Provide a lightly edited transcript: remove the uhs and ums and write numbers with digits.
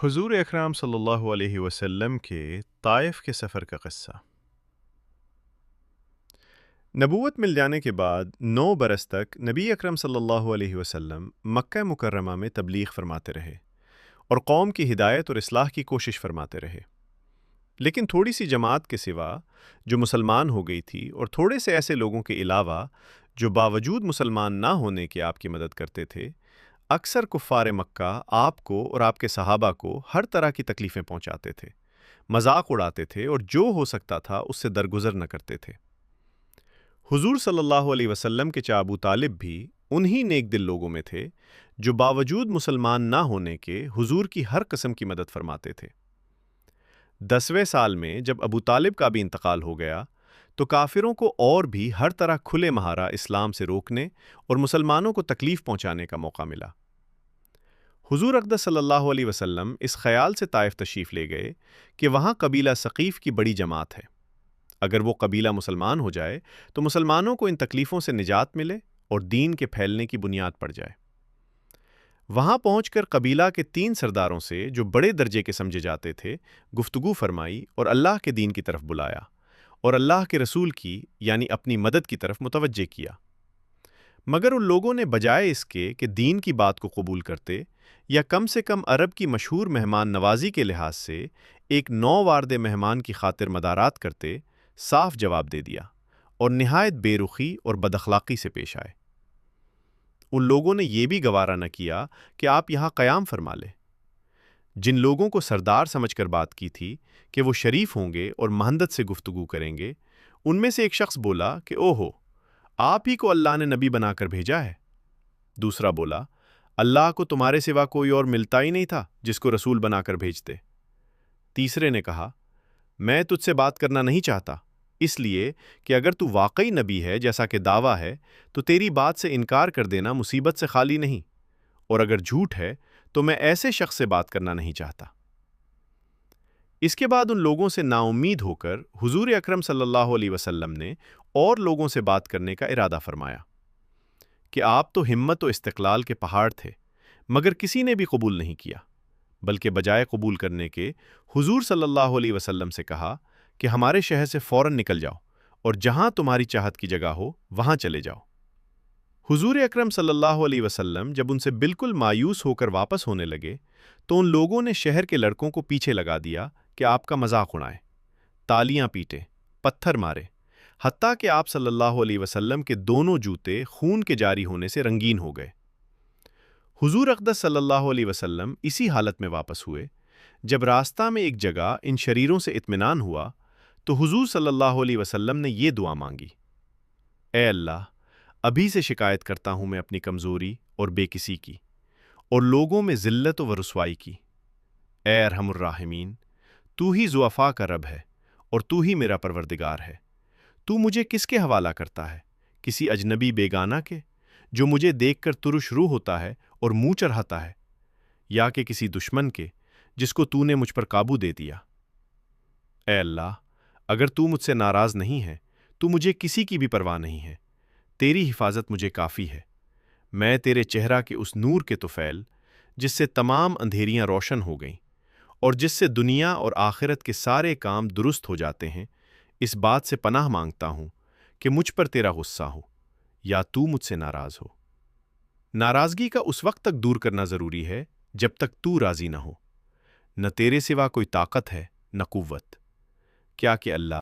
حضور اکرام صلی اللہ علیہ وسلم کے طائف کے سفر کا قصہ۔ نبوت مل جانے کے بعد 9 برس تک نبی اکرم صلی اللہ علیہ وسلم مکہ مکرمہ میں تبلیغ فرماتے رہے اور قوم کی ہدایت اور اصلاح کی کوشش فرماتے رہے۔ لیکن تھوڑی سی جماعت کے سوا جو مسلمان ہو گئی تھی اور تھوڑے سے ایسے لوگوں کے علاوہ جو باوجود مسلمان نہ ہونے کے آپ کی مدد کرتے تھے، اکثر کفار مکہ آپ کو اور آپ کے صحابہ کو ہر طرح کی تکلیفیں پہنچاتے تھے، مذاق اڑاتے تھے اور جو ہو سکتا تھا اس سے درگزر نہ کرتے تھے۔ حضور صلی اللہ علیہ وسلم کے چچا ابو طالب بھی انہی نیک دل لوگوں میں تھے جو باوجود مسلمان نہ ہونے کے حضور کی ہر قسم کی مدد فرماتے تھے۔ 10ویں سال میں جب ابو طالب کا بھی انتقال ہو گیا تو کافروں کو اور بھی ہر طرح کھلے مہارا اسلام سے روکنے اور مسلمانوں کو تکلیف پہنچانے کا موقع ملا۔ حضور اقدس صلی اللہ علیہ وسلم اس خیال سے طائف تشریف لے گئے کہ وہاں قبیلہ ثقیف کی بڑی جماعت ہے، اگر وہ قبیلہ مسلمان ہو جائے تو مسلمانوں کو ان تکلیفوں سے نجات ملے اور دین کے پھیلنے کی بنیاد پڑ جائے۔ وہاں پہنچ کر قبیلہ کے 3 سرداروں سے جو بڑے درجے کے سمجھے جاتے تھے گفتگو فرمائی اور اللہ کے دین کی طرف بلایا اور اللہ کے رسول کی یعنی اپنی مدد کی طرف متوجہ کیا۔ مگر ان لوگوں نے بجائے اس کے کہ دین کی بات کو قبول کرتے یا کم سے کم عرب کی مشہور مہمان نوازی کے لحاظ سے ایک نووارد مہمان کی خاطر مدارات کرتے، صاف جواب دے دیا اور نہایت بے رخی اور بد اخلاقی سے پیش آئے۔ ان لوگوں نے یہ بھی گوارا نہ کیا کہ آپ یہاں قیام فرما لیں۔ جن لوگوں کو سردار سمجھ کر بات کی تھی کہ وہ شریف ہوں گے اور مہندت سے گفتگو کریں گے، ان میں سے ایک شخص بولا کہ اوہو، آپ ہی کو اللہ نے نبی بنا کر بھیجا ہے۔ دوسرا بولا، اللہ کو تمہارے سوا کوئی اور ملتا ہی نہیں تھا جس کو رسول بنا کر بھیجتے۔ تیسرے نے کہا، میں تجھ سے بات کرنا نہیں چاہتا، اس لیے کہ اگر تو واقعی نبی ہے جیسا کہ دعویٰ ہے تو تیری بات سے انکار کر دینا مصیبت سے خالی نہیں، اور اگر جھوٹ ہے تو میں ایسے شخص سے بات کرنا نہیں چاہتا۔ اس کے بعد ان لوگوں سے نا امید ہو کر حضور اکرم صلی اللہ علیہ وسلم نے اور لوگوں سے بات کرنے کا ارادہ فرمایا کہ آپ تو ہمت و استقلال کے پہاڑ تھے، مگر کسی نے بھی قبول نہیں کیا، بلکہ بجائے قبول کرنے کے حضور صلی اللہ علیہ وسلم سے کہا کہ ہمارے شہر سے فوراً نکل جاؤ اور جہاں تمہاری چاہت کی جگہ ہو وہاں چلے جاؤ۔ حضور اکرم صلی اللہ علیہ وسلم جب ان سے بالکل مایوس ہو کر واپس ہونے لگے تو ان لوگوں نے شہر کے لڑکوں کو پیچھے لگا دیا کہ آپ کا مذاق اڑائیں، تالیاں پیٹے، پتھر مارے، حتیٰ کہ آپ صلی اللہ علیہ وسلم کے دونوں جوتے خون کے جاری ہونے سے رنگین ہو گئے۔ حضور اقدس صلی اللہ علیہ وسلم اسی حالت میں واپس ہوئے۔ جب راستہ میں ایک جگہ ان شریروں سے اطمینان ہوا تو حضور صلی اللہ علیہ وسلم نے یہ دعا مانگی، اے اللہ، ابھی سے شکایت کرتا ہوں میں اپنی کمزوری اور بے کسی کی اور لوگوں میں ذلت و رسوائی کی۔ اے ارحم الراحمین، تو ہی ضعفاء کا رب ہے اور تو ہی میرا پروردگار ہے۔ تو مجھے کس کے حوالہ کرتا ہے؟ کسی اجنبی بیگانہ کے جو مجھے دیکھ کر ترش روح ہوتا ہے اور منہ چڑھاتا ہے، یا کہ کسی دشمن کے جس کو تو نے مجھ پر قابو دے دیا؟ اے اللہ، اگر تو مجھ سے ناراض نہیں ہے تو مجھے کسی کی بھی پرواہ نہیں ہے، تیری حفاظت مجھے کافی ہے۔ میں تیرے چہرہ کے اس نور کے طفیل جس سے تمام اندھیریاں روشن ہو گئیں اور جس سے دنیا اور آخرت کے سارے کام درست ہو جاتے ہیں، اس بات سے پناہ مانگتا ہوں کہ مجھ پر تیرا غصہ ہو یا تو مجھ سے ناراض ہو۔ ناراضگی کا اس وقت تک دور کرنا ضروری ہے جب تک تو راضی نہ ہو۔ نہ تیرے سوا کوئی طاقت ہے نہ قوت، کیا کہ اللہ